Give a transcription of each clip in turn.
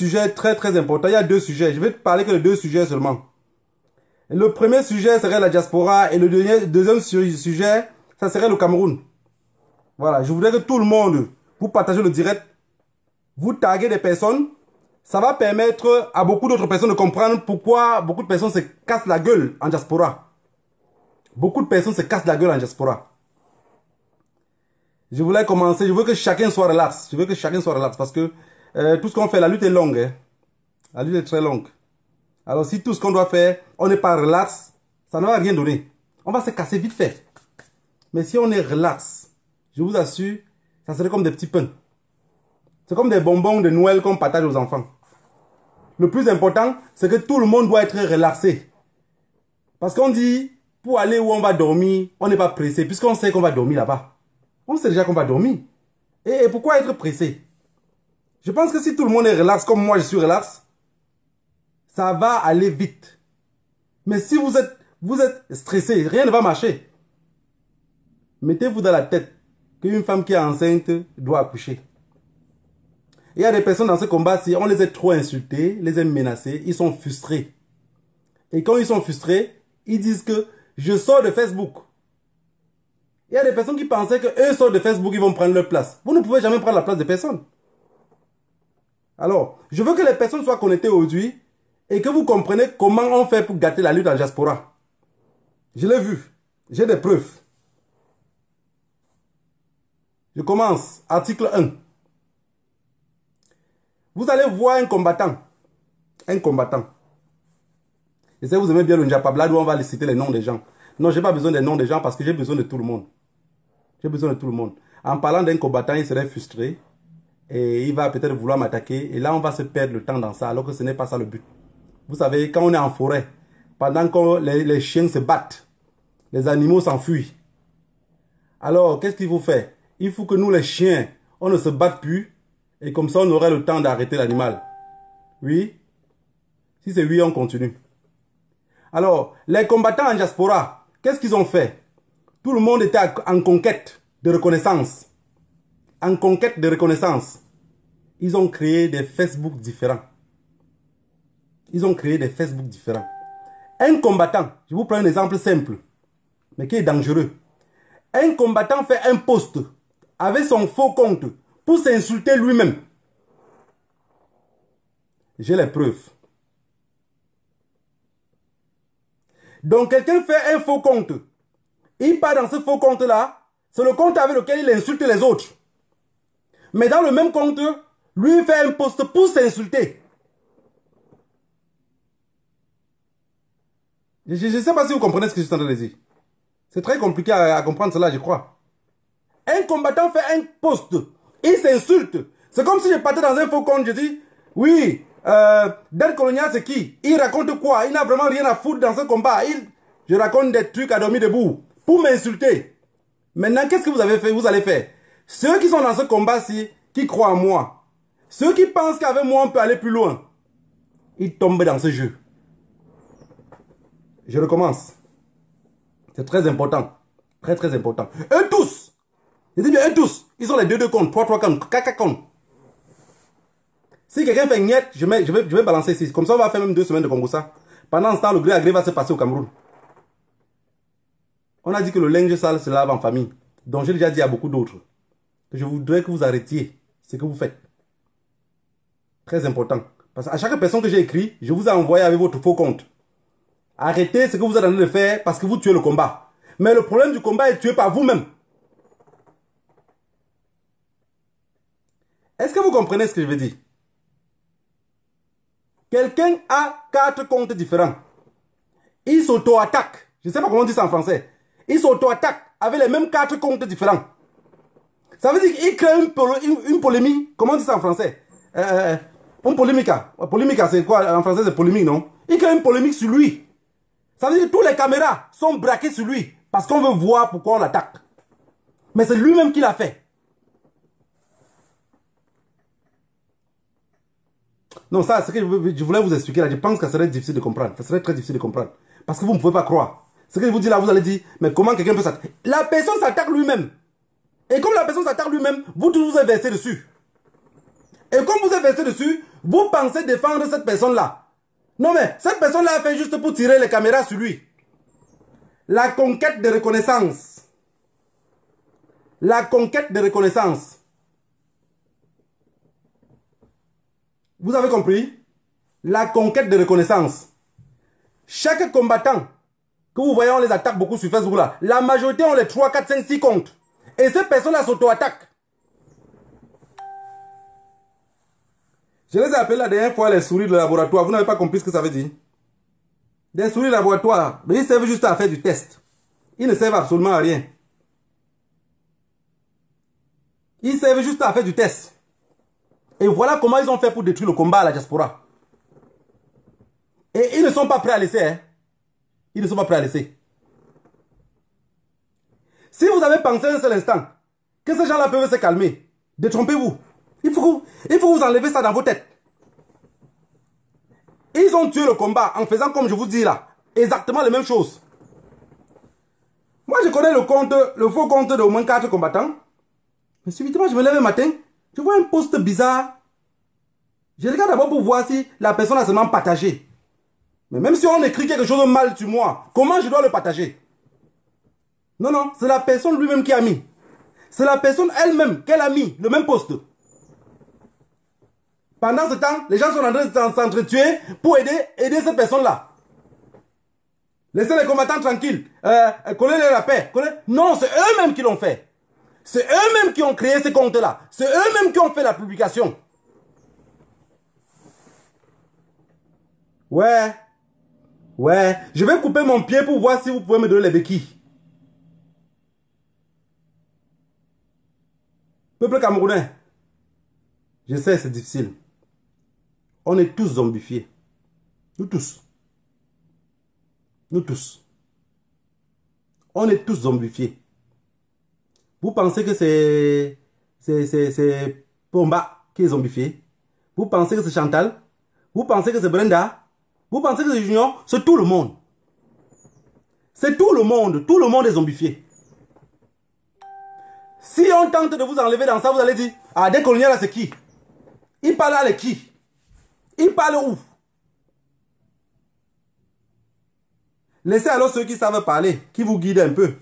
sujet très important. Il y a deux sujets. Je vais te parler que de deux sujets seulement. Le premier sujet serait la diaspora et le deuxième sujet, ça serait le Cameroun. Voilà, je voudrais que tout le monde, vous partagez le direct, vous taguez des personnes. Ça va permettre à beaucoup d'autres personnes de comprendre pourquoi beaucoup de personnes se cassent la gueule en diaspora. Beaucoup de personnes se cassent la gueule en diaspora. Je voulais commencer, je veux que chacun soit relax. Je veux que chacun soit relax parce que tout ce qu'on fait, la lutte est longue. Hein. La lutte est très longue. Alors si tout ce qu'on doit faire, on n'est pas relax, ça ne va rien donner. On va se casser vite fait. Mais si on est relax, je vous assure, ça serait comme des petits pains. C'est comme des bonbons de Noël qu'on partage aux enfants. Le plus important, c'est que tout le monde doit être relaxé. Parce qu'on dit, pour aller où on va dormir, on n'est pas pressé, puisqu'on sait qu'on va dormir là-bas. On sait déjà qu'on va dormir. Et pourquoi être pressé? Je pense que si tout le monde est relax, comme moi je suis relax, ça va aller vite. Mais si vous êtes stressé, rien ne va marcher. Mettez-vous dans la tête qu'une femme qui est enceinte doit accoucher. Il y a des personnes dans ce combat, si on les a trop insultés, les a menacés, ils sont frustrés. Et quand ils sont frustrés, ils disent que je sors de Facebook. Il y a des personnes qui pensaient qu'eux sortent de Facebook, ils vont prendre leur place. Vous ne pouvez jamais prendre la place de personne. Alors, je veux que les personnes soient connectées aujourd'hui et que vous compreniez comment on fait pour gâter la lutte en diaspora. Je l'ai vu. J'ai des preuves. Je commence. Article 1. Vous allez voir un combattant. Un combattant. Je sais que vous aimez bien le Njapablad où on va les citer les noms des gens. Non, je n'ai pas besoin des noms des gens parce que j'ai besoin de tout le monde. J'ai besoin de tout le monde. En parlant d'un combattant, il serait frustré. Et il va peut-être vouloir m'attaquer. Et là, on va se perdre le temps dans ça, alors que ce n'est pas ça le but. Vous savez, quand on est en forêt, pendant que les chiens se battent, les animaux s'enfuient. Alors, qu'est-ce qu'il faut faire? Il faut que nous, les chiens, on ne se batte plus. Et comme ça, on aurait le temps d'arrêter l'animal. Oui? Si c'est oui, on continue. Alors, les combattants en diaspora, qu'est-ce qu'ils ont fait? Tout le monde était en conquête de reconnaissance. En conquête de reconnaissance. Ils ont créé des Facebook différents. Ils ont créé des Facebook différents. Un combattant, je vous prends un exemple simple, mais qui est dangereux. Un combattant fait un post avec son faux compte pour s'insulter lui-même. J'ai les preuves. Donc quelqu'un fait un faux compte. Il part dans ce faux compte-là. C'est le compte avec lequel il insulte les autres. Mais dans le même compte, lui fait un post pour s'insulter. Je ne sais pas si vous comprenez ce que je suis en train de dire. C'est très compliqué à comprendre cela, je crois. Un combattant fait un post. Il s'insulte. C'est comme si je partais dans un faux compte. Je dis, oui, Del Colonial c'est qui? Il raconte quoi? Il n'a vraiment rien à foutre dans ce combat. Je raconte des trucs à dormir debout. Pour m'insulter. Maintenant, qu'est-ce que vous avez fait? Vous allez faire. Ceux qui sont dans ce combat-ci, qui croient en moi, ceux qui pensent qu'avec moi on peut aller plus loin, ils tombent dans ce jeu. Je recommence. C'est très important. Très important. Eux tous, je dis bien eux tous, ils ont les deux comptes, trois comptes, quatre comptes. Si quelqu'un fait une niette, je vais balancer ici. Comme ça, on va faire même 2 semaines de Congossa. Pendant ce temps, le gré à gré va se passer au Cameroun. On a dit que le linge sale se lave en famille. Donc, j'ai déjà dit à beaucoup d'autres que je voudrais que vous arrêtiez ce que vous faites. Très important. Parce qu'à chaque personne que j'ai écrit, je vous ai envoyé avec votre faux compte. Arrêtez ce que vous êtes en train de faire parce que vous tuez le combat. Mais le problème du combat est tué par vous-même. Est-ce que vous comprenez ce que je veux dire? Quelqu'un a 4 comptes différents. Il s'auto-attaque. Je ne sais pas comment on dit ça en français. Il s'auto-attaque avec les mêmes 4 comptes différents. Ça veut dire qu'il crée une polémique. Comment on dit ça en français? Une polémica. Polémica, c'est quoi? En français, c'est polémique, non? Il crée une polémique sur lui. Ça veut dire que toutes les caméras sont braquées sur lui. Parce qu'on veut voir pourquoi on l'attaque. Mais c'est lui-même qui l'a fait. Non, ça, c'est ce que je voulais vous expliquer là. Je pense que ça serait difficile de comprendre. Ça serait très difficile de comprendre. Parce que vous ne pouvez pas croire. Ce que je vous dis là, vous allez dire, mais comment quelqu'un peut s'attaquer? La personne s'attaque lui-même. Et comme la personne s'attaque lui-même, vous tous vous êtes versé dessus. Et comme vous êtes versé dessus, Vous pensez défendre cette personne-là. Non mais, cette personne-là a fait juste pour tirer les caméras sur lui. La conquête de reconnaissance. La conquête de reconnaissance. Vous avez compris? La conquête de reconnaissance. Chaque combattant que vous voyez, on les attaque beaucoup sur Facebook là. La majorité ont les 3, 4, 5, 6 comptes. Et ces personnes-là s'auto-attaquent. Je les ai appelés la dernière fois les souris de laboratoire. Vous n'avez pas compris ce que ça veut dire? Des souris de laboratoire. Mais ils servent juste à faire du test. Ils ne servent absolument à rien. Ils servent juste à faire du test. Et voilà comment ils ont fait pour détruire le combat à la diaspora. Et ils ne sont pas prêts à laisser. Hein. Ils ne sont pas prêts à laisser. Si vous avez pensé un seul instant que ces gens-là peuvent se calmer, détrompez-vous. Il faut vous enlever ça dans vos têtes. Ils ont tué le combat en faisant comme je vous dis là. Exactement les mêmes choses. Moi, je connais le faux compte de au moins 4 combattants. Mais subitement, je me lève le matin, je vois un post bizarre. Je regarde d'abord pour voir si la personne a seulement partagé. Mais même si on écrit quelque chose de mal sur moi, comment je dois le partager? Non, non, c'est la personne lui-même qui a mis. C'est la personne elle-même qu'elle a mis, le même post. Pendant ce temps, les gens sont en train de s'entretuer pour aider cette personne-là. Laissez les combattants tranquilles. Collez la paix. Non, c'est eux-mêmes qui l'ont fait. C'est eux-mêmes qui ont créé ces comptes-là. C'est eux-mêmes qui ont fait la publication. Ouais. Ouais. Je vais couper mon pied pour voir si vous pouvez me donner les béquilles. Peuple camerounais. Je sais, c'est difficile. On est tous zombifiés. Nous tous. Nous tous. On est tous zombifiés. Vous pensez que c'est Pomba qui est zombifié? Vous pensez que c'est Chantal? Vous pensez que c'est Brenda? Vous pensez que c'est Junior? C'est tout le monde. C'est tout le monde. Tout le monde est zombifié. Si on tente de vous enlever dans ça, vous allez dire, ah, des coloniaux là, c'est qui? Il parle avec qui? Il parle où? Laissez alors ceux qui savent parler, qui vous guident un peu.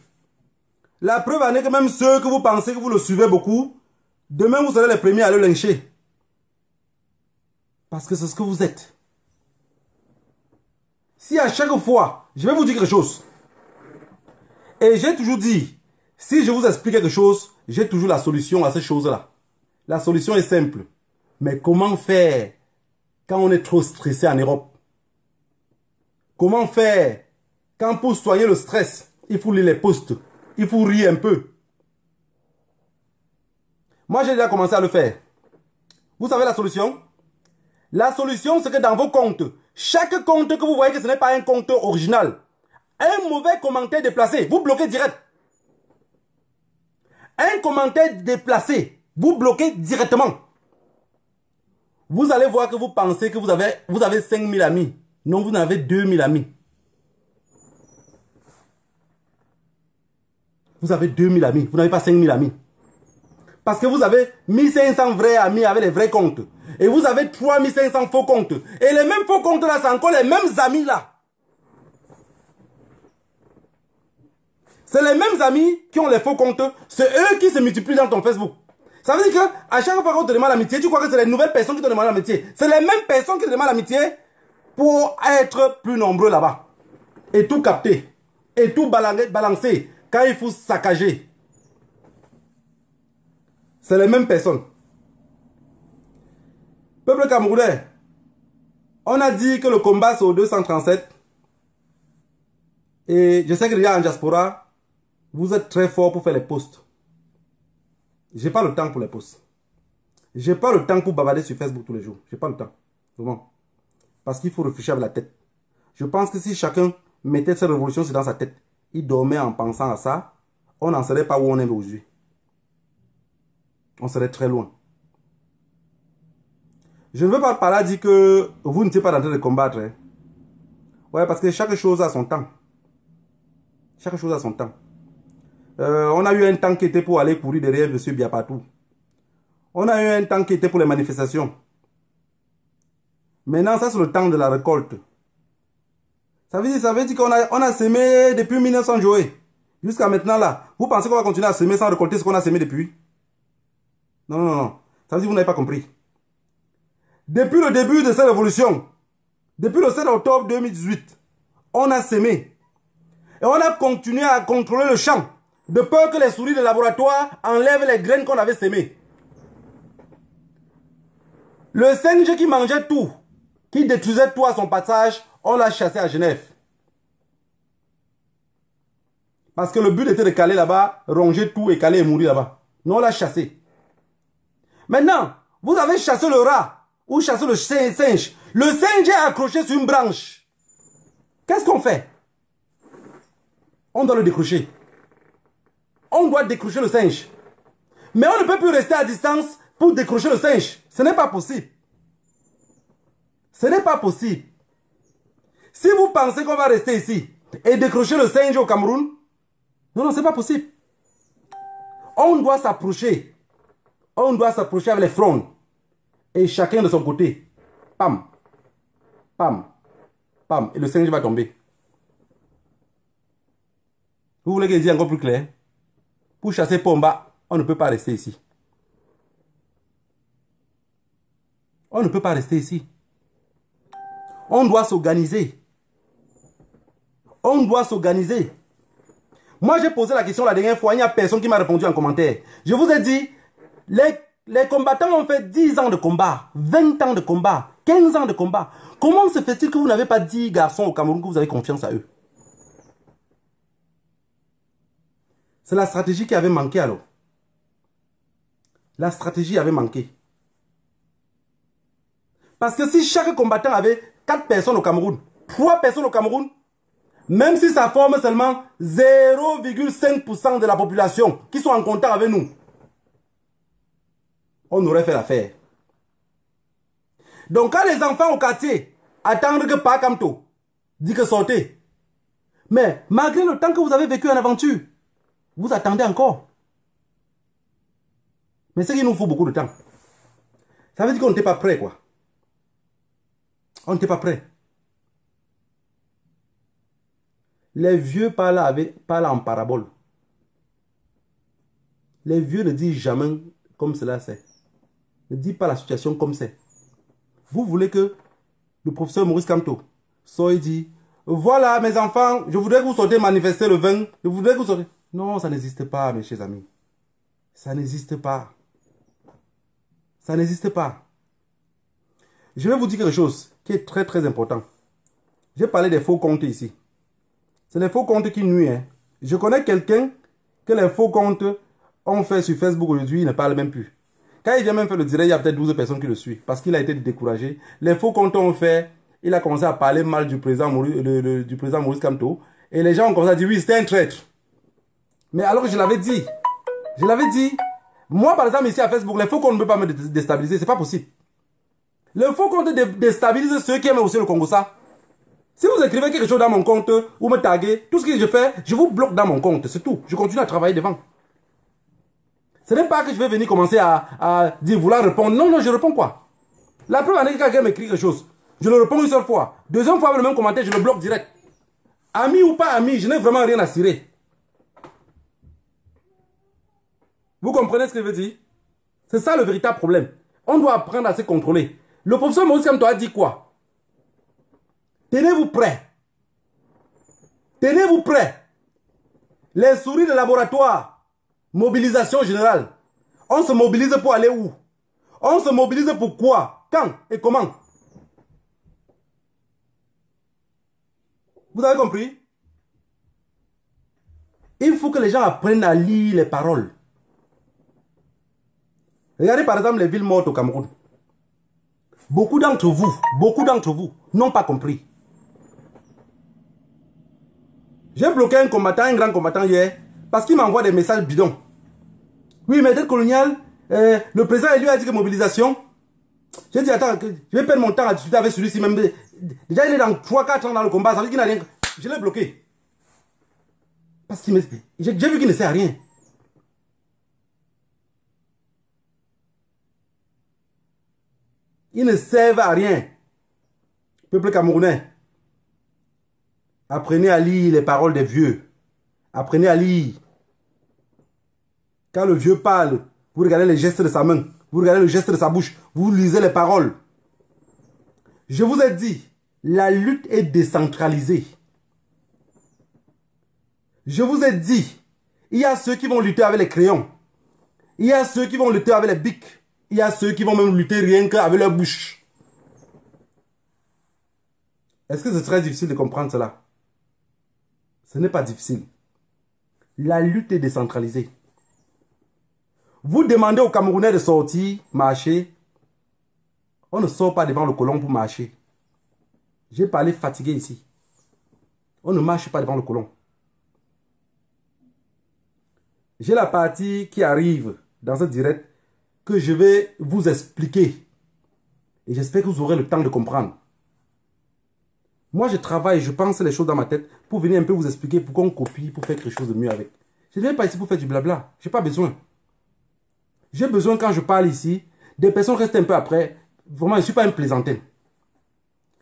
La preuve en est que même ceux que vous pensez que vous le suivez beaucoup, demain vous serez les premiers à le lyncher. Parce que c'est ce que vous êtes. Si à chaque fois, je vais vous dire quelque chose. Et j'ai toujours dit, si je vous explique quelque chose, j'ai toujours la solution à ces choses-là. La solution est simple. Mais comment faire quand on est trop stressé en Europe? Comment faire quand pour soigner le stress, il faut lire les posts, il faut rire un peu? Moi, j'ai déjà commencé à le faire. Vous savez la solution? La solution, c'est que dans vos comptes, chaque compte que vous voyez que ce n'est pas un compte original, un mauvais commentaire déplacé, vous bloquez direct. Un commentaire déplacé, vous bloquez directement. Vous allez voir que vous pensez que vous avez 5000 amis. Non, vous en avez 2000 amis. Vous avez 2000 amis, vous n'avez pas 5000 amis. Parce que vous avez 1500 vrais amis avec les vrais comptes. Et vous avez 3500 faux comptes. Et les mêmes faux comptes là, c'est encore les mêmes amis là. C'est les mêmes amis qui ont les faux comptes. C'est eux qui se multiplient dans ton Facebook. Ça veut dire qu'à chaque fois qu'on te demande l'amitié, tu crois que c'est les nouvelles personnes qui te demandent l'amitié. C'est les mêmes personnes qui te demandent l'amitié pour être plus nombreux là-bas. Et tout capter. Et tout balancer quand il faut saccager. C'est les mêmes personnes. Peuple camerounais, on a dit que le combat c'est au 237. Et je sais que les gars en diaspora, vous êtes très forts pour faire les posts. J'ai pas le temps pour les posts. J'ai pas le temps pour bavarder sur Facebook tous les jours. J'ai pas le temps. Vraiment. Parce qu'il faut réfléchir avec la tête. Je pense que si chacun mettait cette révolution dans sa tête, il dormait en pensant à ça, on n'en serait pas où on est aujourd'hui. On serait très loin. Je ne veux pas par là dire que vous n'étiez pas en train de combattre. Hein. Ouais, parce que chaque chose a son temps. Chaque chose a son temps. On a eu un temps qui était pour aller courir derrière M. Biapatou. On a eu un temps qui était pour les manifestations. Maintenant, ça, c'est le temps de la récolte. Ça veut dire qu'on a semé depuis 1900 jouets. Jusqu'à maintenant, là. Vous pensez qu'on va continuer à semer sans récolter ce qu'on a semé depuis? Non, non, non. Ça veut dire que vous n'avez pas compris. Depuis le début de cette révolution, depuis le 7 octobre 2018, on a semé. Et on a continué à contrôler le champ, de peur que les souris de laboratoire enlèvent les graines qu'on avait semées. Le singe qui mangeait tout, qui détruisait tout à son passage, on l'a chassé à Genève. Parce que le but était de caler là-bas, ronger tout et caler et mourir là-bas. Non, on l'a chassé. Maintenant, vous avez chassé le rat ou chassé le singe. Le singe est accroché sur une branche. Qu'est-ce qu'on fait? On doit le décrocher. On doit décrocher le singe. Mais on ne peut plus rester à distance pour décrocher le singe. Ce n'est pas possible. Ce n'est pas possible. Si vous pensez qu'on va rester ici et décrocher le singe au Cameroun, non, non, ce n'est pas possible. On doit s'approcher. On doit s'approcher avec les frondes. Et chacun de son côté. Pam. Pam. Pam. Et le singe va tomber. Vous voulez que je dise encore plus clair? Pour chasser Pomba, on ne peut pas rester ici. On ne peut pas rester ici. On doit s'organiser. On doit s'organiser. Moi, j'ai posé la question la dernière fois, il n'y a personne qui m'a répondu en commentaire. Je vous ai dit, les combattants ont fait 10 ans de combat, 20 ans de combat, 15 ans de combat. Comment se fait-il que vous n'avez pas dit, garçons au Cameroun, que vous avez confiance à eux? C'est la stratégie qui avait manqué alors. La stratégie avait manqué. Parce que si chaque combattant avait 4 personnes au Cameroun, 3 personnes au Cameroun, même si ça forme seulement 0,5% de la population qui sont en contact avec nous, on aurait fait l'affaire. Donc quand les enfants au quartier attendent que Pakamto dit que sortez, mais malgré le temps que vous avez vécu en aventure, vous attendez encore. Mais c'est qu'il nous faut beaucoup de temps. Ça veut dire qu'on n'était pas prêt, quoi. On n'était pas prêt. Les vieux parlent en parabole. Les vieux ne disent jamais comme cela c'est. Ne disent pas la situation comme c'est. Vous voulez que le professeur Maurice Kamto soit dit, voilà mes enfants, je voudrais que vous sortez manifester le 20. Je voudrais que vous sortez. Non, ça n'existe pas, mes chers amis. Ça n'existe pas. Ça n'existe pas. Je vais vous dire quelque chose qui est très très important. J'ai parlé des faux comptes ici. C'est les faux comptes qui nuisent. Hein. Je connais quelqu'un que les faux comptes ont fait sur Facebook aujourd'hui, il ne parle même plus. Quand il vient même faire le direct, il y a peut-être 12 personnes qui le suivent parce qu'il a été découragé. Les faux comptes ont fait, il a commencé à parler mal du président Maurice Kamto et les gens ont commencé à dire oui, c'était un traître. Mais alors que je l'avais dit, moi par exemple ici à Facebook, les faux comptes ne peuvent pas me déstabiliser, c'est pas possible. Les faux comptes déstabilisent ceux qui aiment aussi le Congo ça. Si vous écrivez quelque chose dans mon compte ou me taguez, tout ce que je fais, je vous bloque dans mon compte, c'est tout. Je continue à travailler devant. Ce n'est pas que je vais venir commencer à dire vouloir répondre. Non, non, je réponds quoi? La première année que quelqu'un m'écrit quelque chose, je le réponds une seule fois. Deuxième fois avec le même commentaire, je le bloque direct. Ami ou pas ami, je n'ai vraiment rien à cirer. Vous comprenez ce que je veux dire? C'est ça le véritable problème. On doit apprendre à se contrôler. Le professeur Maurice Kamto a dit quoi? Tenez-vous prêts. Tenez-vous prêts. Les souris de laboratoire, mobilisation générale. On se mobilise pour aller où? On se mobilise pour quoi? Quand et comment? Vous avez compris? Il faut que les gens apprennent à lire les paroles. Regardez par exemple les villes mortes au Cameroun. Beaucoup d'entre vous n'ont pas compris. J'ai bloqué un grand combattant hier, parce qu'il m'envoie des messages bidons. Oui, mais dès colonial, le président lui a dit que mobilisation. J'ai dit, attends, je vais perdre mon temps à discuter avec celui-ci même. Déjà, il est dans 3-4 ans dans le combat, ça veut dire qu'il n'a rien. Je l'ai bloqué. Parce que j'ai vu qu'il ne sait à rien. Ils ne servent à rien. Peuple camerounais, apprenez à lire les paroles des vieux. Apprenez à lire. Quand le vieux parle, vous regardez les gestes de sa main, vous regardez le geste de sa bouche, vous lisez les paroles. Je vous ai dit, la lutte est décentralisée. Je vous ai dit, il y a ceux qui vont lutter avec les crayons. Il y a ceux qui vont lutter avec les bics. Il y a ceux qui vont même lutter rien qu'avec leur bouche. Est-ce que c'est très difficile de comprendre cela? Ce n'est pas difficile. La lutte est décentralisée. Vous demandez aux Camerounais de sortir, marcher. On ne sort pas devant le colon pour marcher. J'ai parlé fatigué ici. On ne marche pas devant le colon. J'ai la partie qui arrive dans ce direct que je vais vous expliquer. Et j'espère que vous aurez le temps de comprendre. Moi, je travaille, je pense les choses dans ma tête pour venir un peu vous expliquer pour qu'on copie, pour faire quelque chose de mieux avec. Je ne viens pas ici pour faire du blabla. Je n'ai pas besoin. J'ai besoin, quand je parle ici, des personnes restent un peu après. Vraiment, je ne suis pas un plaisantin.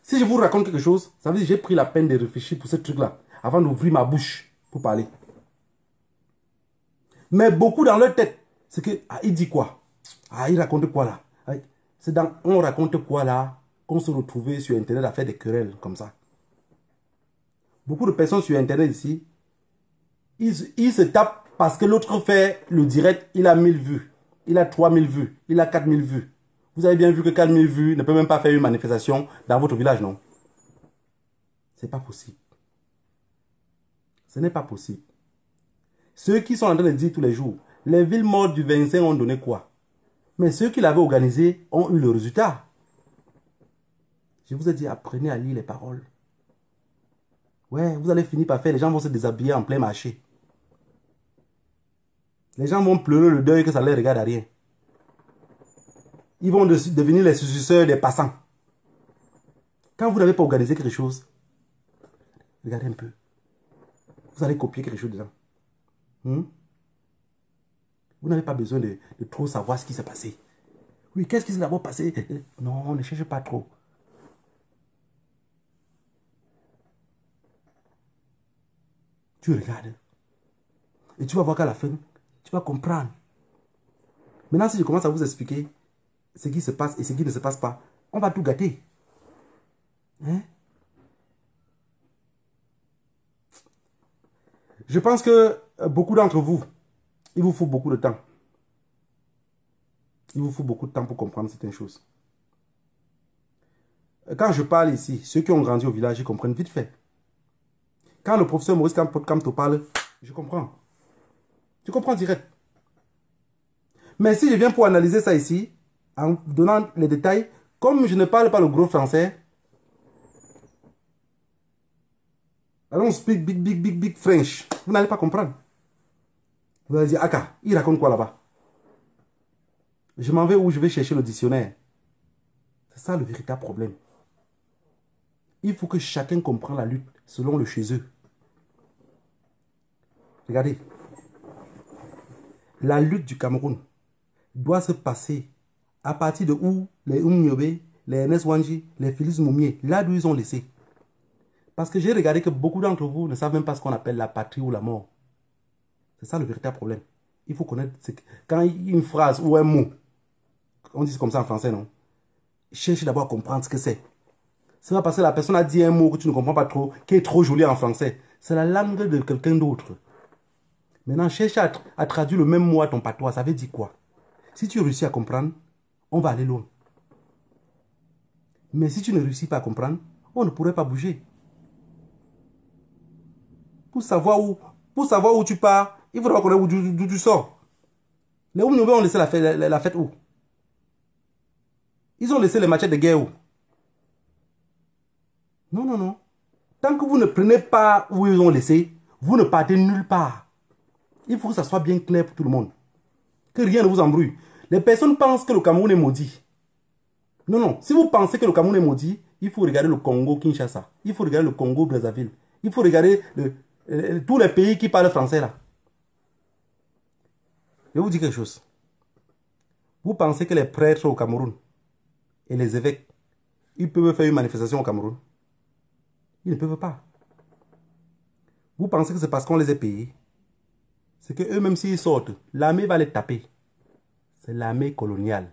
Si je vous raconte quelque chose, ça veut dire que j'ai pris la peine de réfléchir pour ce truc-là avant d'ouvrir ma bouche pour parler. Mais beaucoup dans leur tête, c'est que, ah, il dit quoi? Ah, il raconte quoi là? C'est dans on raconte quoi là qu'on se retrouvait sur Internet à faire des querelles comme ça. Beaucoup de personnes sur Internet ici, ils se tapent parce que l'autre fait le direct, il a 1000 vues, il a 3000 vues, il a 4000 vues. Vous avez bien vu que 4000 vues ne peut même pas faire une manifestation dans votre village, non? C'est pas possible. Ce n'est pas possible. Ceux qui sont en train de dire tous les jours, les villes mortes du 25 ont donné quoi? Mais ceux qui l'avaient organisé ont eu le résultat. Je vous ai dit, apprenez à lire les paroles. Ouais, vous allez finir par faire, les gens vont se déshabiller en plein marché. Les gens vont pleurer le deuil que ça ne les regarde à rien. Ils vont devenir les suceurs des passants. Quand vous n'avez pas organisé quelque chose, regardez un peu. Vous allez copier quelque chose dedans. Vous n'avez pas besoin de trop savoir ce qui s'est passé. Oui, qu'est-ce qui s'est d'abord passé? Non, ne cherchez pas trop. Tu regardes. Et tu vas voir qu'à la fin, tu vas comprendre. Maintenant, si je commence à vous expliquer ce qui se passe et ce qui ne se passe pas, on va tout gâter. Hein? Je pense que beaucoup d'entre vous, il vous faut beaucoup de temps. Il vous faut beaucoup de temps pour comprendre certaines choses. Quand je parle ici, ceux qui ont grandi au village, ils comprennent vite fait. Quand le professeur Maurice Kamto te parle, je comprends. Je comprends direct. Mais si je viens pour analyser ça ici, en donnant les détails, comme je ne parle pas le gros français, I don't speak big French. Vous n'allez pas comprendre. Vous allez dire, Aka, il raconte quoi là-bas? Je m'en vais où je vais chercher le dictionnaire. C'est ça le véritable problème. Il faut que chacun comprenne la lutte selon le chez eux. Regardez. La lutte du Cameroun doit se passer à partir de où les Oumniobe, les Ernest Wanji, les Félix Moumier, là d'où ils ont laissé. Parce que j'ai regardé que beaucoup d'entre vous ne savent même pas ce qu'on appelle la patrie ou la mort. C'est ça le véritable problème. Il faut connaître, quand une phrase ou un mot, on dit comme ça en français, non? Cherche d'abord à comprendre ce que c'est. C'est pas parce que la personne a dit un mot que tu ne comprends pas trop, qui est trop joli en français. C'est la langue de quelqu'un d'autre. Maintenant, cherche à traduire le même mot à ton patois. Ça veut dire quoi? Si tu réussis à comprendre, on va aller loin. Mais si tu ne réussis pas à comprendre, on ne pourrait pas bouger. Pour savoir où tu pars, il faudra connaître d'où tu sors. Les Oumnoubé ont laissé la fête où? Ils ont laissé les machettes de guerre où? Non, non, non. Tant que vous ne prenez pas où ils ont laissé, vous ne partez nulle part. Il faut que ça soit bien clair pour tout le monde. Que rien ne vous embrouille. Les personnes pensent que le Cameroun est maudit. Non, non. Si vous pensez que le Cameroun est maudit, il faut regarder le Congo-Kinshasa. Il faut regarder le Congo-Brazzaville. Il faut regarder tous les pays qui parlent français là. Je vais vous dire quelque chose. Vous pensez que les prêtres au Cameroun et les évêques, ils peuvent faire une manifestation au Cameroun. Ils ne peuvent pas. Vous pensez que c'est parce qu'on les a payés? C'est que eux, même s'ils sortent, l'armée va les taper. C'est l'armée coloniale.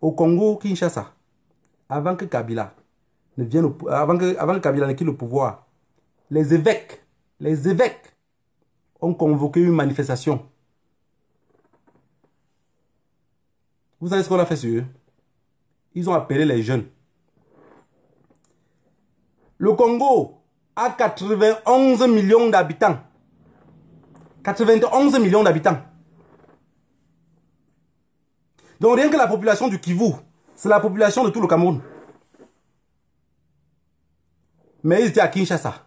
Au Congo, Kinshasa, avant que Kabila ne vienne avant que Kabila ne quitte le pouvoir, les évêques ont convoqué une manifestation. Vous savez ce qu'on a fait sur eux? Ils ont appelé les jeunes. Le Congo a 91 millions d'habitants. 91 millions d'habitants. Donc rien que la population du Kivu, c'est la population de tout le Cameroun. Mais ils étaient à Kinshasa.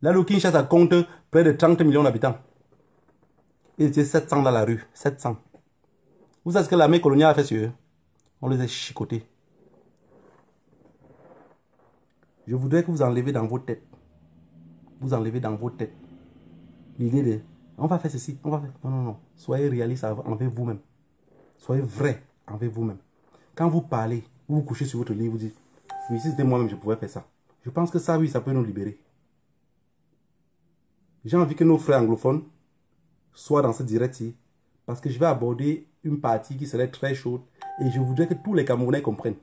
Là, le Kinshasa compte près de 30 millions d'habitants. Ils étaient 700 dans la rue. 700. Vous savez ce que l'armée coloniale a fait sur eux? On les a chicotés. Je voudrais que vous enlevez dans vos têtes. Vous enlevez dans vos têtes l'idée de on va faire ceci, on va faire. Non, non, non. Soyez réaliste envers vous-même. Soyez vrai envers vous-même. Quand vous parlez, vous vous couchez sur votre lit, vous dites oui, si c'était moi-même, je pouvais faire ça. Je pense que ça, oui, ça peut nous libérer. J'ai envie que nos frères anglophones soient dans ce direct-ci parce que je vais aborder une partie qui serait très chaude et je voudrais que tous les Camerounais comprennent.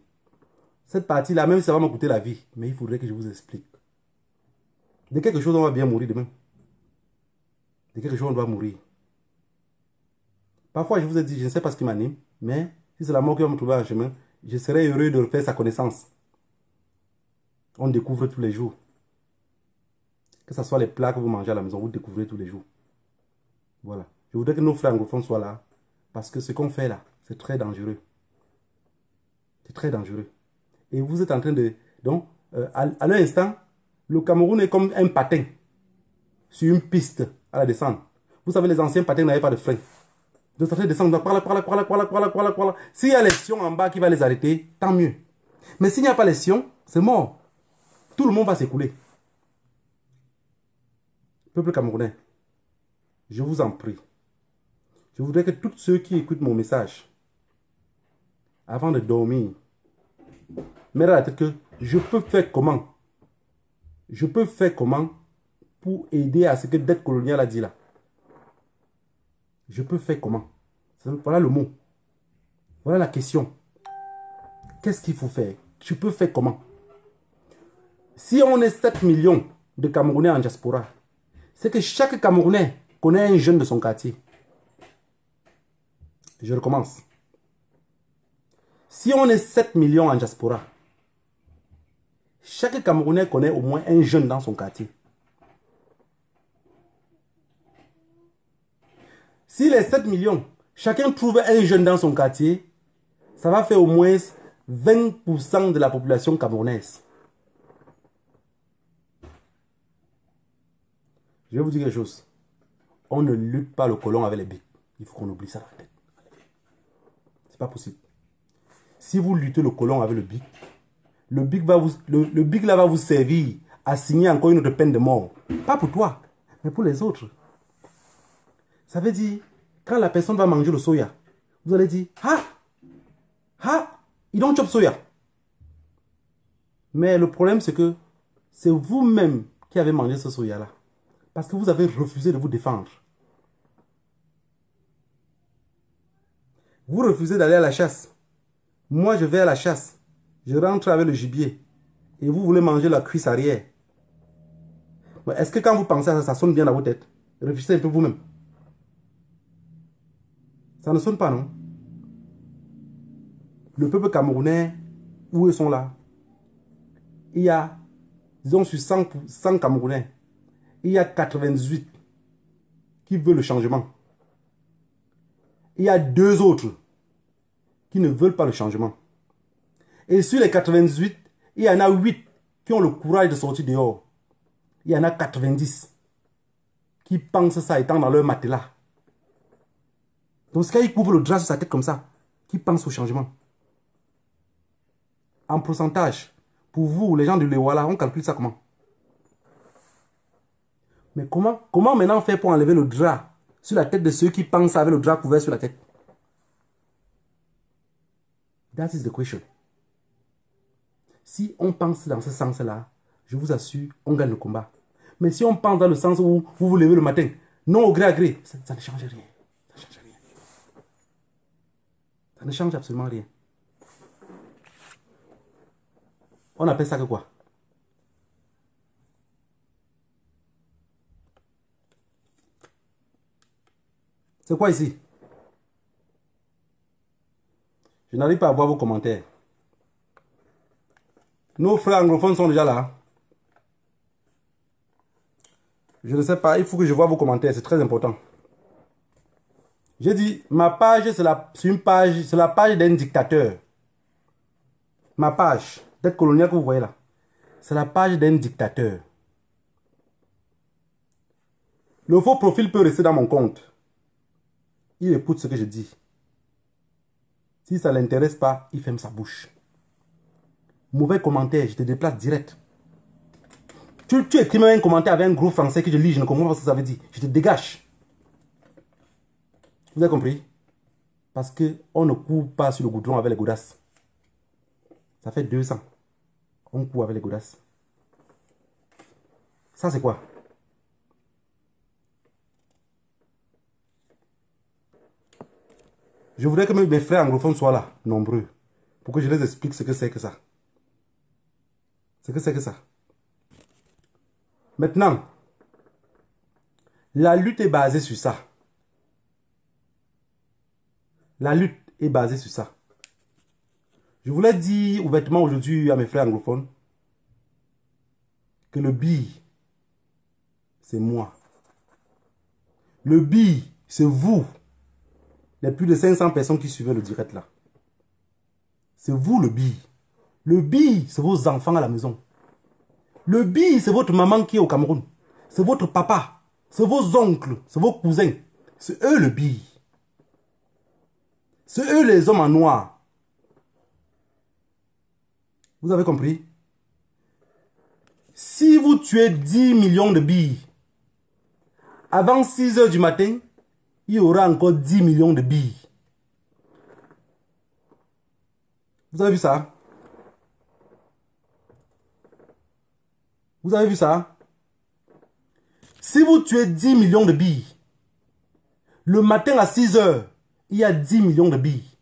Cette partie-là, même si ça va me coûter la vie, mais il faudrait que je vous explique. De quelque chose, on va bien mourir demain. De quelque chose, on doit mourir. Parfois, je vous ai dit, je ne sais pas ce qui m'anime, mais si c'est la mort qui va me trouver en chemin, je serais heureux de faire sa connaissance. On découvre tous les jours. Que ce soit les plats que vous mangez à la maison, vous découvrez tous les jours. Voilà. Je voudrais que nos frères anglophones soient là, parce que ce qu'on fait là, c'est très dangereux. C'est très dangereux. Et vous êtes en train de... Donc, à l'instant, le Cameroun est comme un patin sur une piste à la descente. Vous savez, les anciens patins n'avaient pas de frein. Vous êtes en train de descendre par là, par là, par là, par là, par là, par là, par là. S'il y a les sions en bas qui va les arrêter, tant mieux. Mais s'il n'y a pas les sions, c'est mort. Tout le monde va s'écouler. Peuple camerounais, je vous en prie. Je voudrais que tous ceux qui écoutent mon message, avant de dormir, mettent à la tête que je peux faire comment? Je peux faire comment pour aider à ce que dette coloniale a dit là? Je peux faire comment? Voilà le mot. Voilà la question. Qu'est-ce qu'il faut faire? Je peux faire comment? Si on est 7 millions de Camerounais en diaspora, c'est que chaque Camerounais connaît un jeune de son quartier. Je recommence. Si on est 7 millions en diaspora, chaque Camerounais connaît au moins un jeune dans son quartier. Si les 7 millions, chacun trouve un jeune dans son quartier, ça va faire au moins 20% de la population camerounaise. Je vais vous dire quelque chose. On ne lutte pas le colon avec les bics. Il faut qu'on oublie ça dans la tête. C'est pas possible. Si vous luttez le colon avec le bic là va vous servir à signer encore une autre peine de mort. Pas pour toi, mais pour les autres. Ça veut dire, quand la personne va manger le soya, vous allez dire, you don't chop soya. Mais le problème, c'est que c'est vous-même qui avez mangé ce soya-là. Parce que vous avez refusé de vous défendre. Vous refusez d'aller à la chasse. Moi, je vais à la chasse. Je rentre avec le gibier. Et vous voulez manger la cuisse arrière. Est-ce que quand vous pensez à ça, ça sonne bien dans votre tête? Réfléchissez un peu vous-même. Ça ne sonne pas, non? Le peuple camerounais, où ils sont là? Il y a, disons, sur 100 Camerounais, il y a 98 qui veulent le changement. Il y a 2 autres qui ne veulent pas le changement. Et sur les 98, il y en a 8 qui ont le courage de sortir dehors. Il y en a 90 qui pensent ça étant dans leur matelas. Donc, quand ils couvrent le drap sur sa tête comme ça, qui pensent au changement. En pourcentage, pour vous, les gens de l'Ewala, on calcule ça comment? Mais comment maintenant faire pour enlever le drap sur la tête de ceux qui pensent avec le drap couvert sur la tête? That is the question. Si on pense dans ce sens-là, je vous assure, on gagne le combat. Mais si on pense dans le sens où vous vous levez le matin, non au gré à gré, ça ne change rien. Ça ne change rien. Ça ne change absolument rien. On appelle ça que quoi? C'est quoi ici? Je n'arrive pas à voir vos commentaires. Nos frères anglophones sont déjà là. Je ne sais pas, il faut que je vois vos commentaires, c'est très important. J'ai dit, ma page, c'est la page d'un dictateur. Ma page, tête coloniale que vous voyez là, c'est la page d'un dictateur. Le faux profil peut rester dans mon compte. Il écoute ce que je dis. Si ça ne l'intéresse pas, il ferme sa bouche. Mauvais commentaire, je te déplace direct. Tu écris même un commentaire avec un gros français que je lis, je ne comprends pas ce que ça veut dire. Je te dégage. Vous avez compris? Parce qu'on ne court pas sur le goudron avec les godasses. Ça fait 200. On court avec les godasses. Ça, c'est quoi? Je voudrais que mes frères anglophones soient là, nombreux, pour que je les explique ce que c'est que ça. Ce que c'est que ça. Maintenant, la lutte est basée sur ça. La lutte est basée sur ça. Je voulais dire ouvertement aujourd'hui à mes frères anglophones que le bi, c'est moi. Le bi, c'est vous. Les plus de 500 personnes qui suivaient le direct là. C'est vous le bi. Le bi, c'est vos enfants à la maison. Le bi, c'est votre maman qui est au Cameroun. C'est votre papa. C'est vos oncles. C'est vos cousins. C'est eux le bi. C'est eux les hommes en noir. Vous avez compris? Si vous tuez 10 millions de billes, avant 6 heures du matin, il y aura encore 10 millions de billes. Vous avez vu ça? Vous avez vu ça? Si vous tuez 10 millions de billes, le matin à 6 heures, il y a 10 millions de billes.